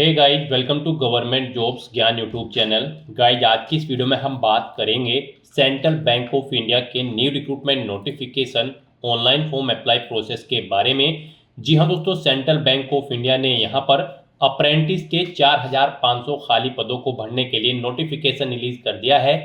Hey guys, welcome to government jobs Gyan YouTube channel. Guys, आज की इस वीडियो में हम बात करेंगे सेंट्रल बैंक ऑफ इंडिया के new recruitment notification online form apply process के बारे में। जी हाँ दोस्तों, सेंट्रल बैंक ऑफ इंडिया ने यहाँ पर अप्रेंटिस के 4,500 खाली पदों को भरने के लिए नोटिफिकेशन रिलीज कर दिया है।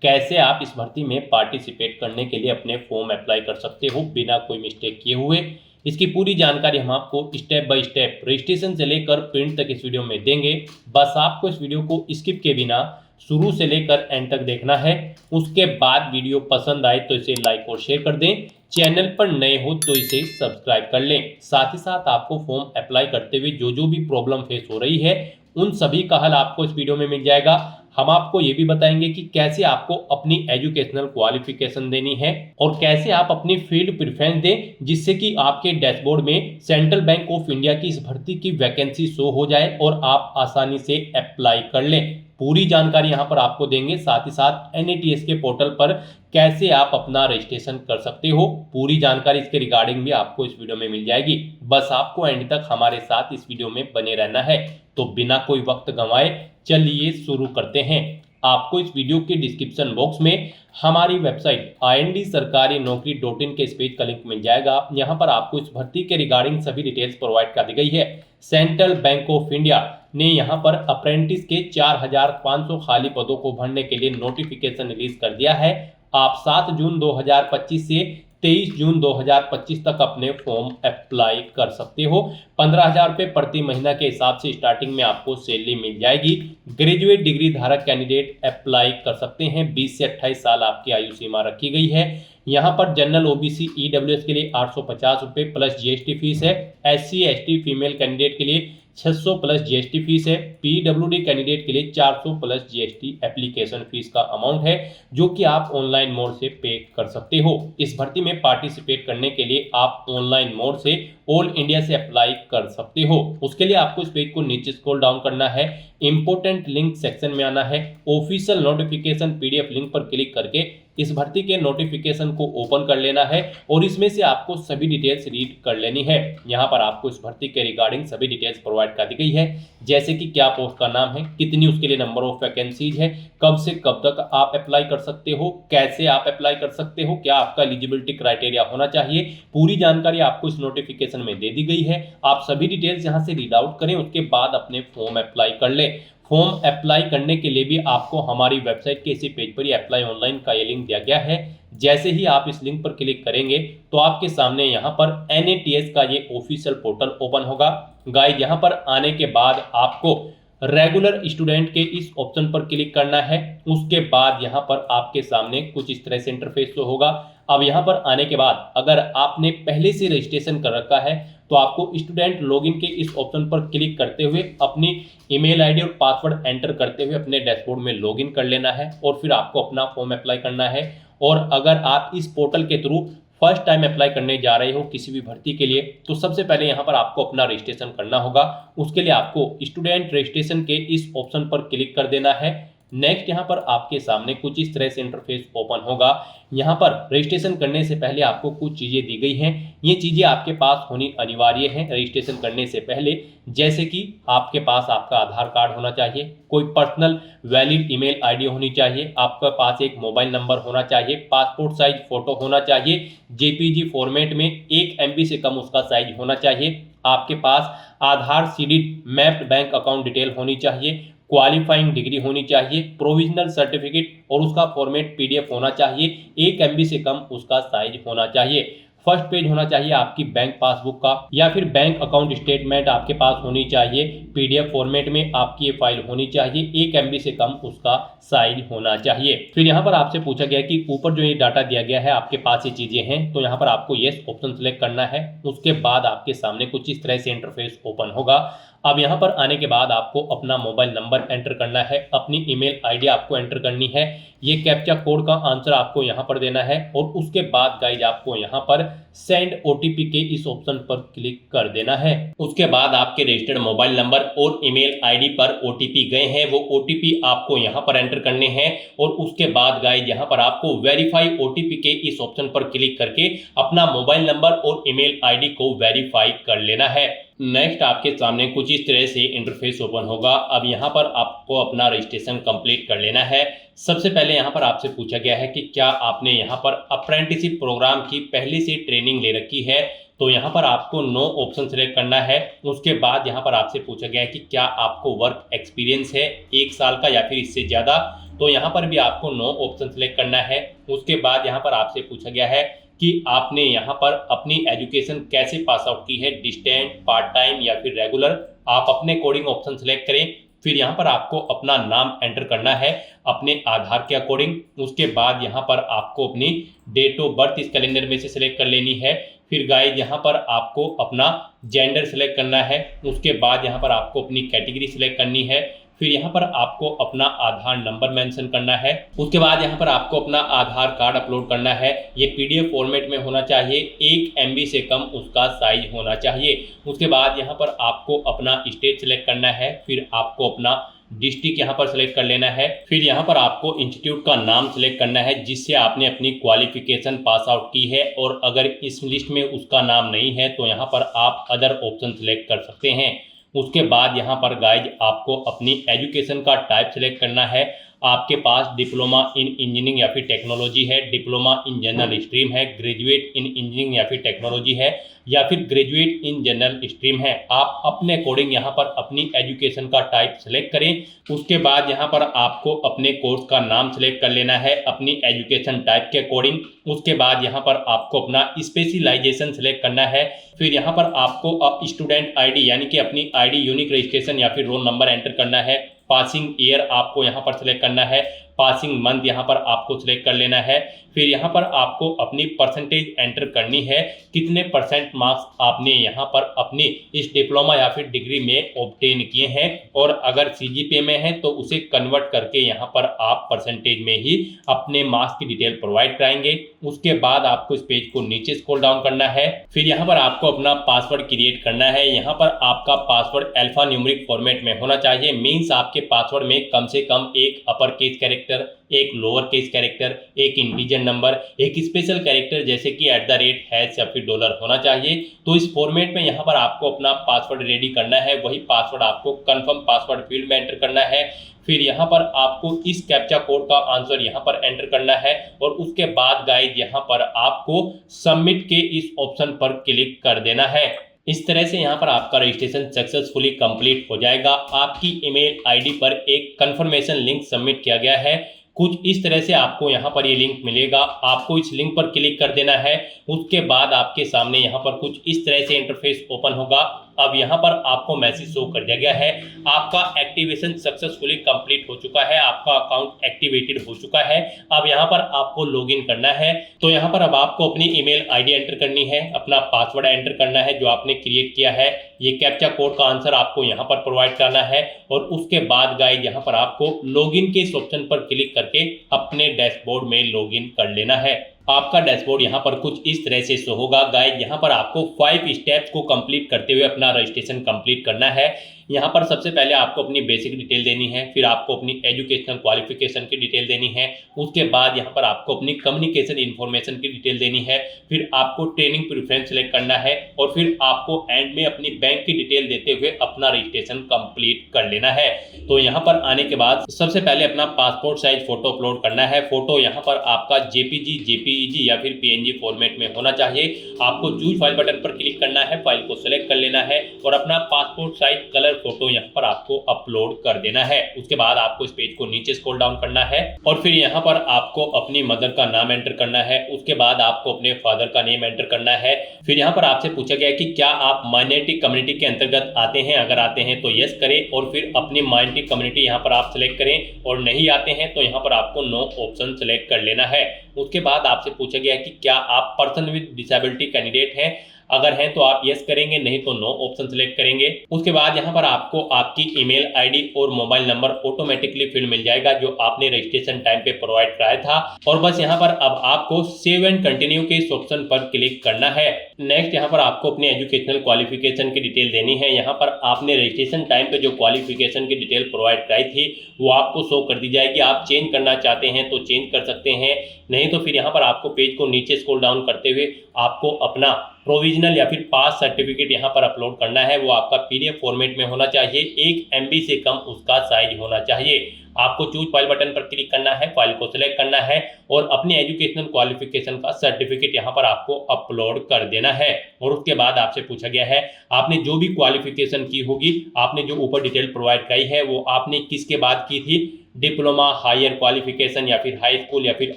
कैसे आप इस भर्ती में पार्टिसिपेट करने के लिए अपने फॉर्म अप्लाई कर सकते हो बिना कोई मिस्टेक किए हुए, इसकी पूरी जानकारी हम आपको स्टेप बाय स्टेप रजिस्ट्रेशन से लेकर प्रिंट तक इस वीडियो में देंगे। बस आपको इस वीडियो को स्किप के बिना शुरू से लेकर एंड तक देखना है। उसके बाद वीडियो पसंद आए तो इसे लाइक और शेयर कर दें। चैनल पर नए हो तो इसे सब्सक्राइब कर लें। साथ ही साथ आपको फॉर्म अप्लाई करते हुए जो भी प्रॉब्लम फेस हो रही है उन सभी का हल आपको इस वीडियो में मिल जाएगा। हम आपको ये भी बताएंगे कि कैसे आपको अपनी एजुकेशनल क्वालिफिकेशन देनी है और कैसे आप अपनी फील्ड प्रेफरेंस दें, जिससे कि आपके डैशबोर्ड में सेंट्रल बैंक ऑफ इंडिया की इस भर्ती की वैकेंसी शो हो जाए और आप आसानी से अप्लाई कर लें। पूरी जानकारी यहाँ पर आपको देंगे। साथ ही साथ NATS के पोर्टल पर कैसे आप अपना रजिस्ट्रेशन कर सकते हो, पूरी जानकारी इसके रिगार्डिंग भी आपको इस वीडियो में मिल जाएगी। बस आपको एंड तक हमारे साथ इस वीडियो में बने रहना है। तो बिना कोई वक्त गंवाए चलिए शुरू करते हैं। आपको इस वीडियो के डिस्क्रिप्शन बॉक्स में हमारी वेबसाइट IND-sarkari-naukri.in के इस पेज का लिंक मिल जाएगा। यहाँ पर आपको इस भर्ती के रिगार्डिंग सभी डिटेल्स प्रोवाइड कर दी गई है। सेंट्रल बैंक ऑफ इंडिया ने यहाँ पर अप्रेंटिस के 4,500 खाली पदों को भरने के लिए नोटिफिकेशन रिलीज कर दिया है। आप 7 जून 2025 से 23 जून 2025 तक अपने फॉर्म अप्लाई कर सकते हो। 15,000 रुपये प्रति महीना के हिसाब से स्टार्टिंग में आपको सैलरी मिल जाएगी। ग्रेजुएट डिग्री धारक कैंडिडेट अप्लाई कर सकते हैं। 20 से 28 साल आपकी आयु सीमा रखी गई है। यहाँ पर जनरल OBC EWS के लिए 850 रुपये प्लस GST फीस है। SC ST फीमेल कैंडिडेट के लिए 600 प्लस GST फीस है। PWD कैंडिडेट के लिए 400 प्लस GST एप्लीकेशन फीस का अमाउंट है, जो कि आप ऑनलाइन मोड से पे कर सकते हो। इस भर्ती में पार्टिसिपेट करने के लिए आप ऑनलाइन मोड से ऑल इंडिया से अप्लाई कर सकते हो। उसके लिए आपको इस पेज को नीचे स्क्रॉल डाउन करना है, इंपोर्टेंट लिंक सेक्शन में आना है, ऑफिशियल नोटिफिकेशन PDF लिंक पर क्लिक करके इस भर्ती के नोटिफिकेशन को ओपन कर लेना है और इसमें से आपको सभी डिटेल्स रीड कर लेनी है। यहाँ पर आपको इस भर्ती के रिगार्डिंग सभी डिटेल्स प्रोवाइड कर दी गई है, जैसे कि क्या पोस्ट का नाम है, कितनी उसके लिए नंबर ऑफ वैकेंसीज है, कब से कब तक आप अप्लाई कर सकते हो, कैसे आप अप्लाई कर सकते हो, क्या आपका एलिजिबिलिटी क्राइटेरिया होना चाहिए। पूरी जानकारी आपको इस नोटिफिकेशन में दे दी गई है। आप सभी डिटेल्स यहाँ से रीड आउट करें, उसके बाद अपने फॉर्म अप्लाई कर लें। फॉर्म अप्लाई करने के लिए भी आपको हमारी वेबसाइट के इसी पेज पर ही अप्लाई ऑनलाइन का ये लिंक दिया गया है। जैसे ही आप इस लिंक पर क्लिक करेंगे तो आपके सामने यहाँ पर NATS का ये ऑफिशियल पोर्टल ओपन होगा। गाइस, यहाँ पर आने के बाद आपको रेगुलर स्टूडेंट के इस ऑप्शन पर क्लिक करना है। उसके बाद यहाँ पर आपके सामने कुछ इस तरह से इंटरफेस तो होगा। अब यहाँ पर आने के बाद अगर आपने पहले से रजिस्ट्रेशन कर रखा है तो आपको स्टूडेंट लॉगिन के इस ऑप्शन पर क्लिक करते हुए अपनी ईमेल आईडी और पासवर्ड एंटर करते हुए अपने डैशबोर्ड में लॉगिन कर लेना है और फिर आपको अपना फॉर्म अप्लाई करना है। और अगर आप इस पोर्टल के थ्रू फर्स्ट टाइम अप्लाई करने जा रहे हो किसी भी भर्ती के लिए, तो सबसे पहले यहाँ पर आपको अपना रजिस्ट्रेशन करना होगा। उसके लिए आपको स्टूडेंट रजिस्ट्रेशन के इस ऑप्शन पर क्लिक कर देना है। नेक्स्ट यहाँ पर आपके सामने कुछ इस तरह से इंटरफेस ओपन होगा। यहाँ पर रजिस्ट्रेशन करने से पहले आपको कुछ चीज़ें दी गई हैं। ये चीज़ें आपके पास होनी अनिवार्य है रजिस्ट्रेशन करने से पहले, जैसे कि आपके पास आपका आधार कार्ड होना चाहिए, कोई पर्सनल वैलिड ईमेल आईडी होनी चाहिए, आपके पास एक मोबाइल नंबर होना चाहिए, पासपोर्ट साइज फोटो होना चाहिए, JPG फॉर्मेट में 1 MB से कम उसका साइज होना चाहिए, आपके पास Aadhaar seeded mapped bank account detail होनी चाहिए, क्वालिफाइंग डिग्री होनी चाहिए, प्रोविजनल सर्टिफिकेट और उसका फॉर्मेट PDF होना चाहिए, 1 MB से कम उसका साइज होना चाहिए। फर्स्ट पेज होना चाहिए आपकी बैंक पासबुक का या फिर बैंक अकाउंट स्टेटमेंट आपके पास होनी चाहिए। PDF फॉर्मेट में आपकी ये फाइल होनी चाहिए, 1 MB से कम उसका साइज होना चाहिए। फिर यहाँ पर आपसे पूछा गया कि ऊपर जो ये डाटा दिया गया है आपके पास ये चीज़ें हैं, तो यहाँ पर आपको येस ऑप्शन सेलेक्ट करना है। उसके बाद आपके सामने कुछ इस तरह से इंटरफेस ओपन होगा। अब यहाँ पर आने के बाद आपको अपना मोबाइल नंबर एंटर करना है, अपनी ईमेल आईडी आपको एंटर करनी है, ये कैप्चा कोड का आंसर आपको यहाँ पर देना है और उसके बाद गाइज आपको यहाँ पर सेंड OTP के इस ऑप्शन पर क्लिक कर देना है। उसके बाद आपके रजिस्टर्ड मोबाइल नंबर और ईमेल आईडी पर OTP गए हैं, वो OTP आपको यहाँ पर एंटर करने हैं और उसके बाद गाइज यहाँ पर आपको वेरीफाई OTP के इस ऑप्शन पर क्लिक करके अपना मोबाइल नंबर और ईमेल आईडी को वेरीफाई कर लेना है। नेक्स्ट आपके सामने कुछ इस तरह से इंटरफेस ओपन होगा। अब यहाँ पर आपको अपना रजिस्ट्रेशन कंप्लीट कर लेना है। सबसे पहले यहाँ पर आपसे पूछा गया है कि क्या आपने यहाँ पर अप्रेंटिसशिप प्रोग्राम की पहले से ट्रेनिंग ले रखी है, तो यहाँ पर आपको नो ऑप्शन सेलेक्ट करना है। उसके बाद यहाँ पर आपसे पूछा गया है कि क्या आपको वर्क एक्सपीरियंस है 1 साल का या फिर इससे ज़्यादा, तो यहाँ पर भी आपको नो ऑप्शन सेलेक्ट करना है। उसके बाद यहाँ पर आपसे पूछा गया है कि आपने यहाँ पर अपनी एजुकेशन कैसे पास आउट की है, डिस्टेंट, पार्ट टाइम या फिर रेगुलर। आप अपने कोडिंग ऑप्शन सेलेक्ट करें। फिर यहाँ पर आपको अपना नाम एंटर करना है अपने आधार के अकॉर्डिंग। उसके बाद यहाँ पर आपको अपनी डेट ऑफ बर्थ इस कैलेंडर में से सिलेक्ट कर लेनी है। फिर गाइस यहाँ पर आपको अपना जेंडर सेलेक्ट करना है। उसके बाद यहाँ पर आपको अपनी कैटेगरी सिलेक्ट करनी है। फिर यहाँ पर आपको अपना आधार नंबर मेंशन करना है। उसके बाद यहाँ पर आपको अपना आधार कार्ड अपलोड करना है। ये पीडीएफ फॉर्मेट में होना चाहिए, 1 MB से कम उसका साइज होना चाहिए। उसके बाद यहाँ पर आपको अपना स्टेट सेलेक्ट करना है। फिर आपको अपना डिस्ट्रिक्ट यहाँ पर सेलेक्ट कर लेना है। फिर यहाँ पर आपको इंस्टीट्यूट का नाम सेलेक्ट करना है जिससे आपने अपनी क्वालिफिकेशन पास आउट की है, और अगर इस लिस्ट में उसका नाम नहीं है तो यहाँ पर आप अदर ऑप्शन सेलेक्ट कर सकते हैं। उसके बाद यहाँ पर गाइज आपको अपनी एजुकेशन का टाइप सेलेक्ट करना है। आपके पास डिप्लोमा इन इंजीनियरिंग या फिर टेक्नोलॉजी है, डिप्लोमा इन जनरल स्ट्रीम है, ग्रेजुएट इन इंजीनियरिंग या फिर टेक्नोलॉजी है, या फिर ग्रेजुएट इन जनरल स्ट्रीम है। आप अपने अकॉर्डिंग यहाँ पर अपनी एजुकेशन का टाइप सेलेक्ट करें। उसके बाद यहाँ पर आपको अपने कोर्स का नाम सेलेक्ट कर लेना है अपनी एजुकेशन टाइप के अकॉर्डिंग। उसके बाद यहाँ पर आपको अपना स्पेशलाइजेशन सेलेक्ट करना है। फिर यहाँ पर आपको स्टूडेंट आईडी यानी कि अपनी आईडी यूनिक रजिस्ट्रेशन या फिर रोल नंबर एंटर करना है। पासिंग ईयर आपको यहाँ पर सेलेक्ट करना है। पासिंग मंथ यहाँ पर आपको सिलेक्ट कर लेना है। फिर यहाँ पर आपको अपनी परसेंटेज एंटर करनी है, कितने % मार्क्स आपने यहाँ पर अपनी इस डिप्लोमा या फिर डिग्री में ऑब्टेन किए हैं, और अगर CGPA में है तो उसे कन्वर्ट करके यहाँ पर आप परसेंटेज में ही अपने मार्क्स की डिटेल प्रोवाइड कराएंगे। उसके बाद आपको इस पेज को नीचे स्क्रॉल डाउन करना है। फिर यहाँ पर आपको अपना पासवर्ड क्रिएट करना है। यहाँ पर आपका पासवर्ड अल्फा न्यूमेरिक फॉर्मेट में होना चाहिए। मीन्स आपके पासवर्ड में कम से कम एक अपर केस कैरेक्टर, एक लोअर केस कैरेक्टर, एक इंटीजर नंबर, एक स्पेशल कैरेक्टर जैसे कि @ या फिर $, होना चाहिए। तो इस फॉर्मेट में यहाँ पर आपको अपना पासवर्ड रेडी करना है। वही पासवर्ड आपको कंफर्म पासवर्ड फील्ड में एंटर करना है। फिर यहाँ पर आपको इस कैप्चा कोड का आंसर यहाँ पर एंटर करना है, और उसके बाद गाइज यहाँ पर आपको सबमिट के इस ऑप्शन पर क्लिक कर देना है। इस तरह से यहाँ पर आपका रजिस्ट्रेशन सक्सेसफुली कंप्लीट हो जाएगा। आपकी ईमेल आईडी पर एक कंफर्मेशन लिंक सबमिट किया गया है। कुछ इस तरह से आपको यहाँ पर ये लिंक मिलेगा, आपको इस लिंक पर क्लिक कर देना है। उसके बाद आपके सामने यहाँ पर कुछ इस तरह से इंटरफेस ओपन होगा। अब यहाँ पर आपको मैसेज शो कर दिया गया है, आपका एक्टिवेशन सक्सेसफुली कंप्लीट हो चुका है, आपका अकाउंट एक्टिवेटेड हो चुका है। अब यहाँ पर आपको लॉगिन करना है। तो यहाँ पर अब आपको अपनी ईमेल आईडी एंटर करनी है, अपना पासवर्ड एंटर करना है जो आपने क्रिएट किया है। ये कैप्चा कोड का आंसर आपको यहाँ पर प्रोवाइड करना है, और उसके बाद गाइस यहाँ पर आपको लॉगिन के इस ऑप्शन पर क्लिक करके अपने डैशबोर्ड में लॉगिन कर लेना है। आपका डैशबोर्ड यहाँ पर कुछ इस तरह से शो होगा। गाइस यहाँ पर आपको 5 स्टेप्स को कंप्लीट करते हुए अपना रजिस्ट्रेशन कंप्लीट करना है। यहाँ पर सबसे पहले आपको अपनी बेसिक डिटेल देनी है, फिर आपको अपनी एजुकेशनल क्वालिफिकेशन की डिटेल देनी है। उसके बाद यहाँ पर आपको अपनी कम्युनिकेशन इन्फॉर्मेशन की डिटेल देनी है। फिर आपको ट्रेनिंग प्रेफरेंस सेलेक्ट करना है, और फिर आपको एंड में अपनी बैंक की डिटेल देते हुए अपना रजिस्ट्रेशन कंप्लीट कर लेना है। तो यहाँ पर आने के बाद सबसे पहले अपना पासपोर्ट साइज फोटो अपलोड करना है। फोटो यहाँ पर आपका JPG, JPEG या फिर PNG फॉर्मेट में होना चाहिए। आपको चूज फाइल बटन पर क्लिक करना है, फाइल को सिलेक्ट कर लेना है, और अपना पासपोर्ट साइज कलर फोटो यहाँ पर आपको अपलोड कर देना है। उसके बाद आपको इस पेज को नीचे स्क्रॉल डाउन करना है, और फिर यहाँ पर आपको अपनी मदर का नाम एंटर करना है। उसके बाद आपको अपने फादर का नेम एंटर करना है। फिर यहाँ पर आपसे पूछा गया कि क्या आप माइनॉरिटी कम्युनिटी के अंतर्गत आते हैं, अगर आते हैं तो यस करें, और फिर अपनी माइनॉरिटी कम्युनिटी यहाँ पर आप सिलेक्ट करें, और नहीं आते हैं तो यहाँ पर आपको नो ऑप्शन सिलेक्ट कर लेना है। उसके बाद आपसे पूछा गया कि क्या आप पर्सन विद डिसेबिलिटी कैंडिडेट हैं, अगर हैं तो आप यस करेंगे, नहीं तो नो ऑप्शन सिलेक्ट करेंगे। उसके बाद यहाँ पर आपको आपकी ईमेल आईडी और मोबाइल नंबर ऑटोमेटिकली फील्ड मिल जाएगा जो आपने रजिस्ट्रेशन टाइम पे प्रोवाइड कराया था, और बस यहाँ पर अब आपको सेव एंड कंटिन्यू के इस ऑप्शन पर क्लिक करना है। नेक्स्ट यहाँ पर आपको अपनी एजुकेशनल क्वालिफिकेशन की डिटेल देनी है। यहाँ पर आपने रजिस्ट्रेशन टाइम पे जो क्वालिफिकेशन की डिटेल प्रोवाइड कराई थी वो आपको शो कर दी जाएगी। आप चेंज करना चाहते हैं तो चेंज कर सकते हैं, नहीं तो फिर यहाँ पर आपको पेज को नीचे स्क्रॉल डाउन करते हुए आपको अपना प्रोविजनल या फिर पास सर्टिफिकेट यहाँ पर अपलोड करना है, वो आपका PDF फॉर्मेट में होना चाहिए, 1 MB से कम उसका साइज होना चाहिए। आपको चूज फाइल बटन पर क्लिक करना है, फाइल को सिलेक्ट करना है और अपने एजुकेशनल क्वालिफिकेशन का सर्टिफिकेट यहाँ पर आपको अपलोड कर देना है। और उसके बाद आपसे पूछा गया है आपने जो भी क्वालिफिकेशन की होगी, आपने जो ऊपर डिटेल प्रोवाइड कराई है वो आपने किसके बाद की थी, डिप्लोमा, हायर क्वालिफिकेशन या फिर हाई स्कूल या फिर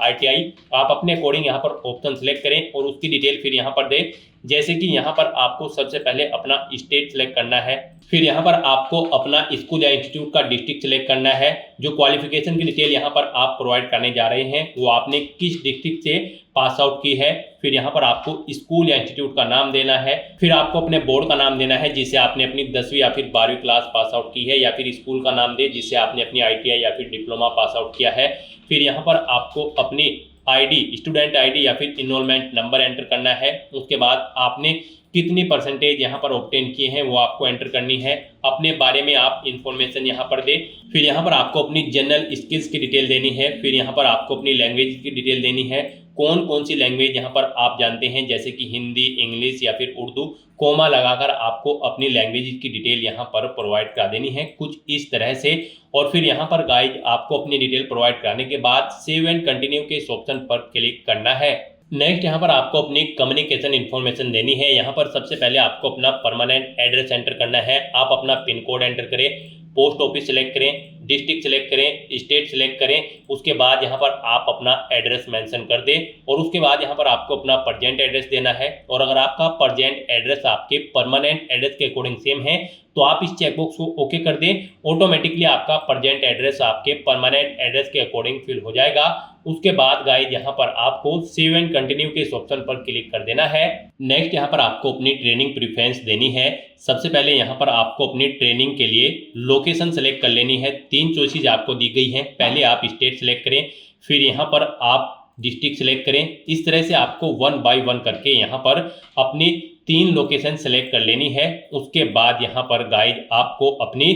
ITI। आप अपने अकॉर्डिंग यहाँ पर ऑप्शन सेलेक्ट करें और उसकी डिटेल फिर यहाँ पर दें। जैसे कि यहाँ पर आपको सबसे पहले अपना स्टेट सेलेक्ट करना है, फिर यहाँ पर आपको अपना स्कूल या इंस्टीट्यूट का डिस्ट्रिक्ट सेलेक्ट करना है। जो क्वालिफिकेशन की डिटेल यहाँ पर आप प्रोवाइड करने जा रहे हैं वो आपने किस डिस्ट्रिक्ट से पास आउट की है, फिर यहाँ पर आपको स्कूल या इंस्टीट्यूट का नाम देना है, फिर आपको अपने बोर्ड का नाम देना है जिससे आपने अपनी 10वीं या फिर 12वीं क्लास पास आउट की है, या फिर स्कूल का नाम दे जिससे आपने अपनी ITI या फिर डिप्लोमा पास आउट किया है। फिर यहाँ पर आपको अपनी ID, स्टूडेंट ID या फिर इनरोलमेंट नंबर एंटर करना है। उसके बाद आपने कितनी परसेंटेज यहाँ पर ऑब्टेन किए हैं वो आपको एंटर करनी है। अपने बारे में आप इंफॉर्मेशन यहाँ पर दें। फिर यहाँ पर आपको अपनी जनरल स्किल्स की डिटेल देनी है। फिर यहाँ पर आपको अपनी लैंग्वेज की डिटेल देनी है, कौन कौन सी लैंग्वेज यहाँ पर आप जानते हैं, जैसे कि हिंदी, इंग्लिश या फिर उर्दू। कोमा लगाकर आपको अपनी लैंग्वेज की डिटेल यहाँ पर प्रोवाइड करा देनी है, कुछ इस तरह से। और फिर यहाँ पर गाइड आपको अपनी डिटेल प्रोवाइड कराने के बाद सेव एंड कंटिन्यू के इस ऑप्शन पर क्लिक करना है। नेक्स्ट यहाँ पर आपको अपनी कम्युनिकेशन इन्फॉर्मेशन देनी है। यहाँ पर सबसे पहले आपको अपना परमानेंट एड्रेस एंटर करना है। आप अपना पिन कोड एंटर करें, पोस्ट ऑफिस सेलेक्ट करें, डिस्ट्रिक्ट सेलेक्ट करें, स्टेट सेलेक्ट करें। उसके बाद यहाँ पर आप अपना एड्रेस मेंशन कर दें और उसके बाद यहाँ पर आपको अपना प्रजेंट एड्रेस देना है। और अगर आपका प्रजेंट एड्रेस आपके परमानेंट एड्रेस के अकॉर्डिंग सेम है तो आप इस चेकबॉक्स को ओके कर दें। ऑटोमेटिकली आपका प्रजेंट एड्रेस आपके परमानेंट एड्रेस के अकॉर्डिंग फिल हो जाएगा। उसके बाद गाइस यहाँ पर आपको सेव एंड कंटिन्यू के इस ऑप्शन पर क्लिक कर देना है। नेक्स्ट यहाँ पर आपको अपनी ट्रेनिंग प्रेफरेंस देनी है। सबसे पहले यहाँ पर आपको अपनी ट्रेनिंग के लिए लोकेशन सेलेक्ट कर लेनी है। 3 चॉइसेस आपको दी गई हैं। पहले आप स्टेट सेलेक्ट करें, फिर यहाँ पर आप डिस्ट्रिक्ट सेलेक्ट करें। इस तरह से आपको 1 बाय 1 करके यहाँ पर अपनी 3 लोकेशन सेलेक्ट कर लेनी है। उसके बाद यहाँ पर गाइड आपको अपनी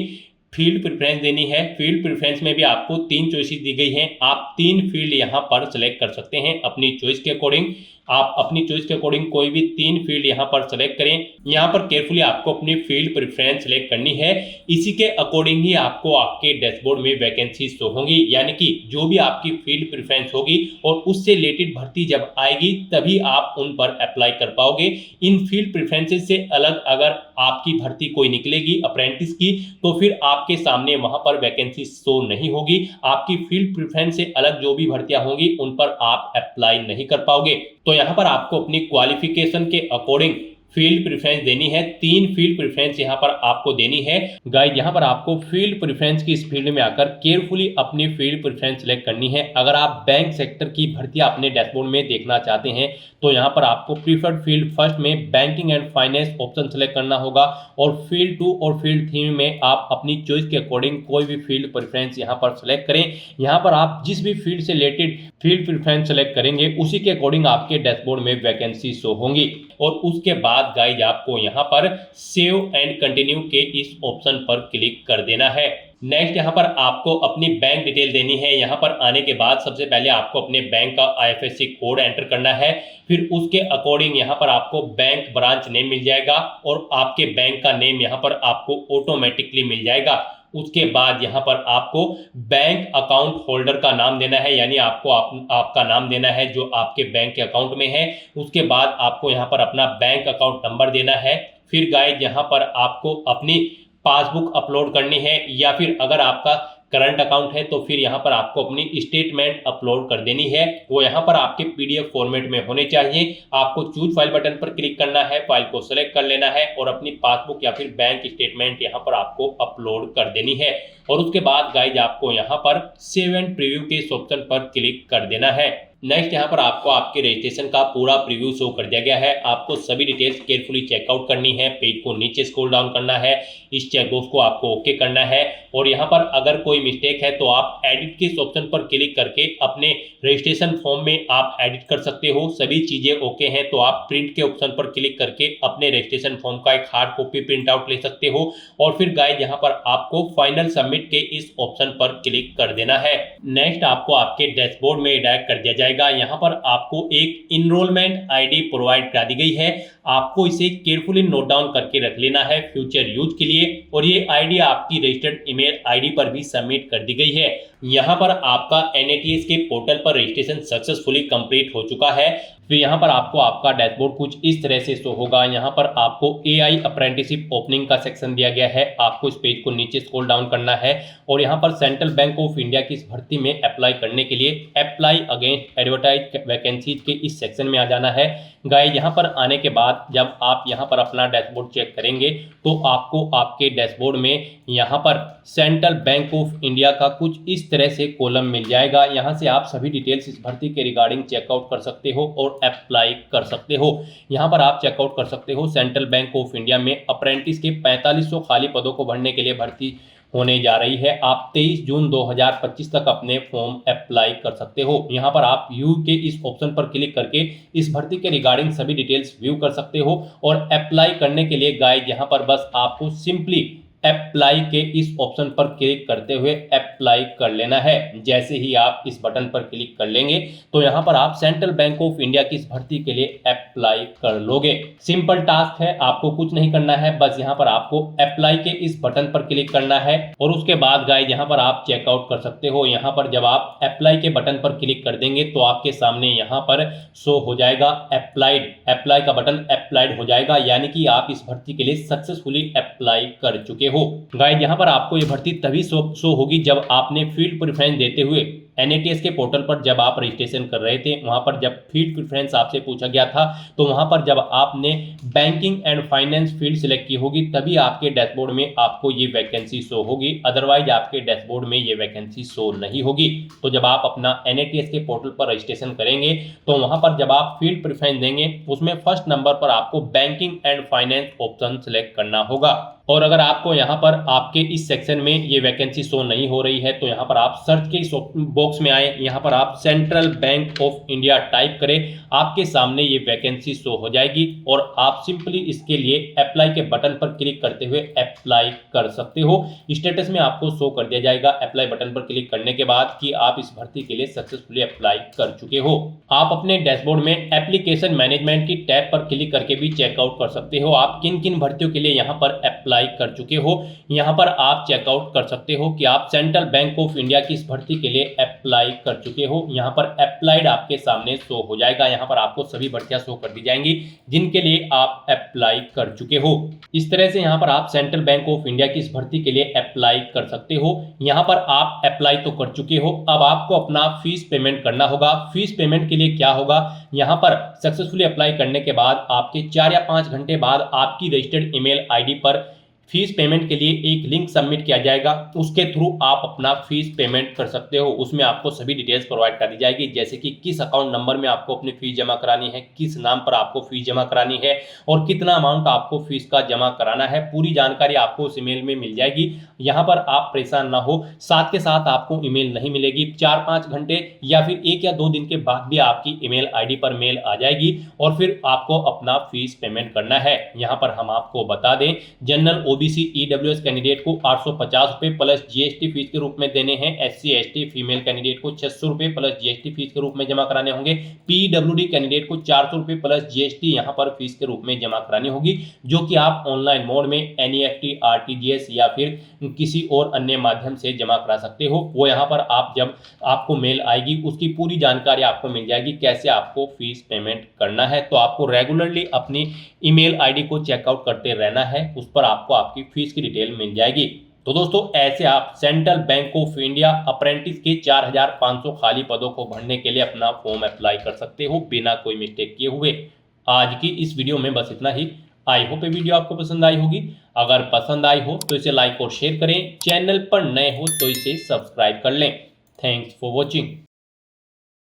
फील्ड प्रेफरेंस देनी है। फील्ड प्रेफरेंस में भी आपको 3 चॉइसेस दी गई हैं। आप 3 फील्ड यहाँ पर सेलेक्ट कर सकते हैं अपनी चॉइस के अकॉर्डिंग। आप अपनी चॉइस के अकॉर्डिंग कोई भी 3 फील्ड यहाँ पर सेलेक्ट करें। यहाँ पर केयरफुली आपको अपनी फील्ड प्रेफरेंस सेलेक्ट करनी है। इसी के अकॉर्डिंग ही आपको आपके डैशबोर्ड में वैकेंसी शो होंगी, यानी कि जो भी आपकी फील्ड प्रेफरेंस होगी और उससे रिलेटेड भर्ती जब आएगी तभी आप उन पर अप्लाई कर पाओगे। इन फील्ड प्रेफरेंसेस से अलग अगर आपकी भर्ती कोई निकलेगी अप्रेंटिस की तो फिर आपके सामने वहां पर वैकेंसी शो नहीं होगी। आपकी फील्ड प्रेफरेंस से अलग जो भी भर्तियां होंगी उन पर आप अप्लाई नहीं कर पाओगे। तो यहाँ पर आपको अपनी क्वालिफिकेशन के अकॉर्डिंग फील्ड प्रेफरेंस देनी है। 3 फील्ड प्रेफरेंस यहाँ पर आपको देनी है। गाइस यहाँ पर आपको फील्ड प्रेफरेंस की इस फील्ड में आकर केयरफुली अपनी फील्ड प्रेफरेंस सेलेक्ट करनी है। अगर आप बैंक सेक्टर की भर्तियां अपने डैशबोर्ड में देखना चाहते हैं तो यहाँ पर आपको प्रीफर्ड फील्ड फर्स्ट में banking and finance option select करना होगा और फील्ड 2 और फील्ड 3 में आप अपनी चॉइस के अकॉर्डिंग कोई भी फील्ड प्रेफरेंस यहाँ पर सेलेक्ट करें। यहाँ पर आप जिस भी फील्ड से रिलेटेड फील्ड प्रेफरेंस सेलेक्ट करेंगे उसी के अकॉर्डिंग आपके डैशबोर्ड में वैकेंसी शो होंगी। और उसके बाद गाइज आपको यहाँ पर सेव एंड कंटिन्यू के इस ऑप्शन पर क्लिक कर देना है। नेक्स्ट यहाँ पर आपको अपनी बैंक डिटेल देनी है। यहाँ पर आने के बाद सबसे पहले आपको अपने बैंक का IFSC कोड एंटर करना है। फिर उसके अकॉर्डिंग यहाँ पर आपको बैंक ब्रांच नेम मिल जाएगा और आपके बैंक का नेम यहाँ पर आपको ऑटोमेटिकली मिल जाएगा। उसके बाद यहाँ पर आपको बैंक अकाउंट होल्डर का नाम देना है, यानी आपको आपका नाम देना है जो आपके बैंक के अकाउंट में है। उसके बाद आपको यहाँ पर अपना बैंक अकाउंट नंबर देना है। फिर गाइस यहाँ पर आपको अपनी पासबुक अपलोड करनी है, या फिर अगर आपका करंट अकाउंट है तो फिर यहाँ पर आपको अपनी स्टेटमेंट अपलोड कर देनी है। वो यहाँ पर आपके PDF फॉर्मेट में होने चाहिए। आपको चूज फाइल बटन पर क्लिक करना है, फाइल को सेलेक्ट कर लेना है और अपनी पासबुक या फिर बैंक स्टेटमेंट यहाँ पर आपको अपलोड कर देनी है। और उसके बाद गाइज आपको यहाँ पर सेव एंड प्रीव्यू के इस ऑप्शन पर क्लिक कर देना है। नेक्स्ट यहाँ पर आपको आपके रजिस्ट्रेशन का पूरा प्रीव्यू शो कर दिया गया है। आपको सभी डिटेल्स केयरफुली चेकआउट करनी है। पेज को नीचे स्क्रॉल डाउन करना है, इस चेकबॉक्स को आपको ओके करना है। और यहाँ पर अगर कोई मिस्टेक है तो आप एडिट के इस ऑप्शन पर क्लिक करके अपने रजिस्ट्रेशन फॉर्म में आप एडिट कर सकते हो। सभी चीजें ओके हैं तो आप प्रिंट के ऑप्शन पर क्लिक करके अपने रजिस्ट्रेशन फॉर्म का एक हार्ड कॉपी प्रिंट आउट ले सकते हो। और फिर गाइज यहाँ पर आपको फाइनल सबमिट के इस ऑप्शन पर क्लिक कर देना है। नेक्स्ट आपको आपके डैशबोर्ड में डायरेक्ट कर दिया जाएगा। जाएगा। यहाँ पर आपको एक इनरोलमेंट आईडी प्रोवाइड करा दी गई है, आपको इसे केयरफुली नोट डाउन करके रख लेना है फ्यूचर यूज के लिए। और ये आईडी आपकी रजिस्टर्ड ईमेल आईडी पर भी सबमिट कर दी गई है। यहाँ पर आपका NATS के पोर्टल पर रजिस्ट्रेशन सक्सेसफुली कंप्लीट हो चुका है। फिर यहाँ पर आपको आपका डैशबोर्ड कुछ इस तरह से शो होगा। यहाँ पर आपको AI अप्रेंटिसशिप ओपनिंग का सेक्शन दिया गया है, आपको इस पेज को नीचे स्क्रॉल डाउन करना है और यहाँ पर सेंट्रल बैंक ऑफ इंडिया की इस भर्ती में अप्लाई करने के लिए अप्लाई अगेंस्ट एडवर्टाइज वैकेंसीज के इस सेक्शन में आ जाना है। गाइस यहाँ पर आने के बाद जब आप यहाँ पर अपना डैशबोर्ड चेक करेंगे तो आपको आपके डैशबोर्ड में यहाँ पर सेंट्रल बैंक ऑफ इंडिया का कुछ इस तरह से कॉलम मिल जाएगा। यहाँ से आप सभी डिटेल्स इस भर्ती के रिगार्डिंग चेकआउट कर सकते हो और अप्लाई कर सकते हो। यहाँ पर आप चेकआउट कर सकते हो सेंट्रल बैंक ऑफ इंडिया में अप्रेंटिस के 4500 खाली पदों को भरने के लिए भर्ती होने जा रही है। आप 23 जून 2025 तक अपने फॉर्म अप्लाई कर सकते हो। यहाँ पर आप व्यू के इस ऑप्शन पर क्लिक करके इस भर्ती के रिगार्डिंग सभी डिटेल्स व्यू कर सकते हो। और अप्लाई करने के लिए गाइस यहाँ पर बस आपको सिंपली अप्लाई के इस ऑप्शन पर क्लिक करते हुए अप्लाई कर लेना है। जैसे ही आप इस बटन पर क्लिक कर लेंगे तो यहाँ पर आप सेंट्रल बैंक ऑफ इंडिया की इस भर्ती के लिए अप्लाई कर लोगे। सिंपल टास्क है, आपको कुछ नहीं करना है, बस यहाँ पर आपको अप्लाई के इस बटन पर क्लिक करना है और उसके बाद गाइस यहाँ पर आप चेकआउट कर सकते हो। यहाँ पर जब आप अप्लाई के बटन पर क्लिक कर देंगे तो आपके सामने यहाँ पर शो हो जाएगा अप्लाइड, अप्लाई का बटन अप्लाइड हो जाएगा, यानी कि आप इस भर्ती के लिए सक्सेसफुली अप्लाई कर चुके हो। गाइस यहाँ पर आपको ये भर्ती तभी शो होगी जब आपने फील्ड प्रेफरेंस देते हुए NATS के पोर्टल पर जब आप रजिस्ट्रेशन कर रहे थे, वहां पर जब फील्ड प्रेफरेंस आपसे पूछा गया था तो वहां पर जब आपने banking and finance field select की होगी तभी आपके डैशबोर्ड में आपको ये वैकेंसी शो होगी, अदरवाइज आपके डैशबोर्ड में ये वैकेंसी शो नहीं होगी। तो जब आप अपना NATS के पोर्टल पर रजिस्ट्रेशन करेंगे तो वहां पर जब आप फील्ड प्रेफरेंस देंगे उसमें फर्स्ट नंबर पर आपको banking and finance option select करना होगा। और अगर आपको यहाँ पर आपके इस सेक्शन में ये वैकेंसी शो नहीं हो रही है तो यहाँ पर आप सर्च के इस बॉक्स में आए, यहाँ पर आप central bank of India type करें, आपके सामने ये वैकेंसी शो हो जाएगी और आप सिंपली इसके लिए अप्लाई के बटन पर क्लिक करते हुए अप्लाई कर सकते हो। स्टेटस में आपको शो कर दिया जाएगा अप्लाई बटन पर क्लिक करने के बाद कि आप इस भर्ती के लिए सक्सेसफुली अप्लाई कर चुके हो। आप अपने डैशबोर्ड में एप्लीकेशन मैनेजमेंट की टैब पर क्लिक करके भी चेकआउट कर सकते हो आप किन किन भर्तियों के लिए यहाँ पर अप्लाई कर चुके हो। यहाँ पर आप चेकआउट कर सकते हो कि आप सेंट्रल बैंक ऑफ इंडिया की इस भर्ती के लिए अप्लाई कर चुके हो। यहाँ पर अप्लाइड आपके सामने शो हो जाएगा, यहाँ पर आपको सभी भर्तियां शो कर दी जाएंगी जिनके लिए आप अप्लाई कर चुके हो। इस तरह से यहाँ पर आप सेंट्रल बैंक ऑफ इंडिया की इस भर्ती के लिए अप्लाई कर सकते हो। यहाँ पर आप अप्लाई तो कर चुके हो, अब आपको अपना फीस पेमेंट करना होगा। फीस पेमेंट के लिए क्या होगा, यहाँ पर सक्सेसफुली अप्लाई करने के बाद आपके 4 या 5 घंटे बाद आपकी रजिस्टर्ड ईमेल आईडी पर फीस पेमेंट के लिए एक लिंक सबमिट किया जाएगा, उसके थ्रू आप अपना फीस पेमेंट कर सकते हो। उसमें आपको सभी डिटेल्स प्रोवाइड कर दी जाएगी, जैसे कि किस अकाउंट नंबर में आपको अपनी फीस जमा करानी है, किस नाम पर आपको फीस जमा करानी है और कितना अमाउंट आपको फीस का जमा कराना है। पूरी जानकारी आपको उस ईमेल में मिल जाएगी। यहाँ पर आप परेशान ना हो, साथ के साथ आपको ईमेल नहीं मिलेगी, 4-5 घंटे या फिर 1 या 2 दिन के बाद भी आपकी ईमेल आईडी पर मेल आ जाएगी और फिर आपको अपना फीस पेमेंट करना है। यहाँ पर हम आपको बता दें, जनरल OBC EWS कैंडिडेट को 850 रुपए प्लस GST फीस के रूप में देने हैं। SC ST फीमेल कैंडिडेट को 600 रुपए प्लस GST फीस के रूप में जमा कराने होंगे। PWD कैंडिडेट को 400 रुपए प्लस GST यहाँ पर फीस के रूप में जमा करानी होगी, जो कि आप ऑनलाइन मोड में NEFT RTGS या फिर किसी और अन्य माध्यम से जमा करा सकते हो। वो यहाँ पर आप जब आपको मेल आएगी उसकी पूरी जानकारी आपको मिल जाएगी कैसे आपको फीस पेमेंट करना है। तो आपको रेगुलरली अपनी ईमेल आईडी को चेकआउट करते रहना है, उस पर आपको आपकी फीस की डिटेल मिल जाएगी। तो दोस्तों ऐसे आप central bank of India apprentice के 4500 खाली पदों को भरने के लिए अपना फॉर्म अप्लाई कर सकते हो बिना कोई मिस्टेक किए हुए। आज की इस वीडियो में बस इतना ही। आई होप ये वीडियो आपको पसंद आई होगी। अगर पसंद आई हो तो इसे लाइक और शेयर करें, चैनल पर नए हो तो इसे सब्सक्राइब कर लें। Thanks for watching.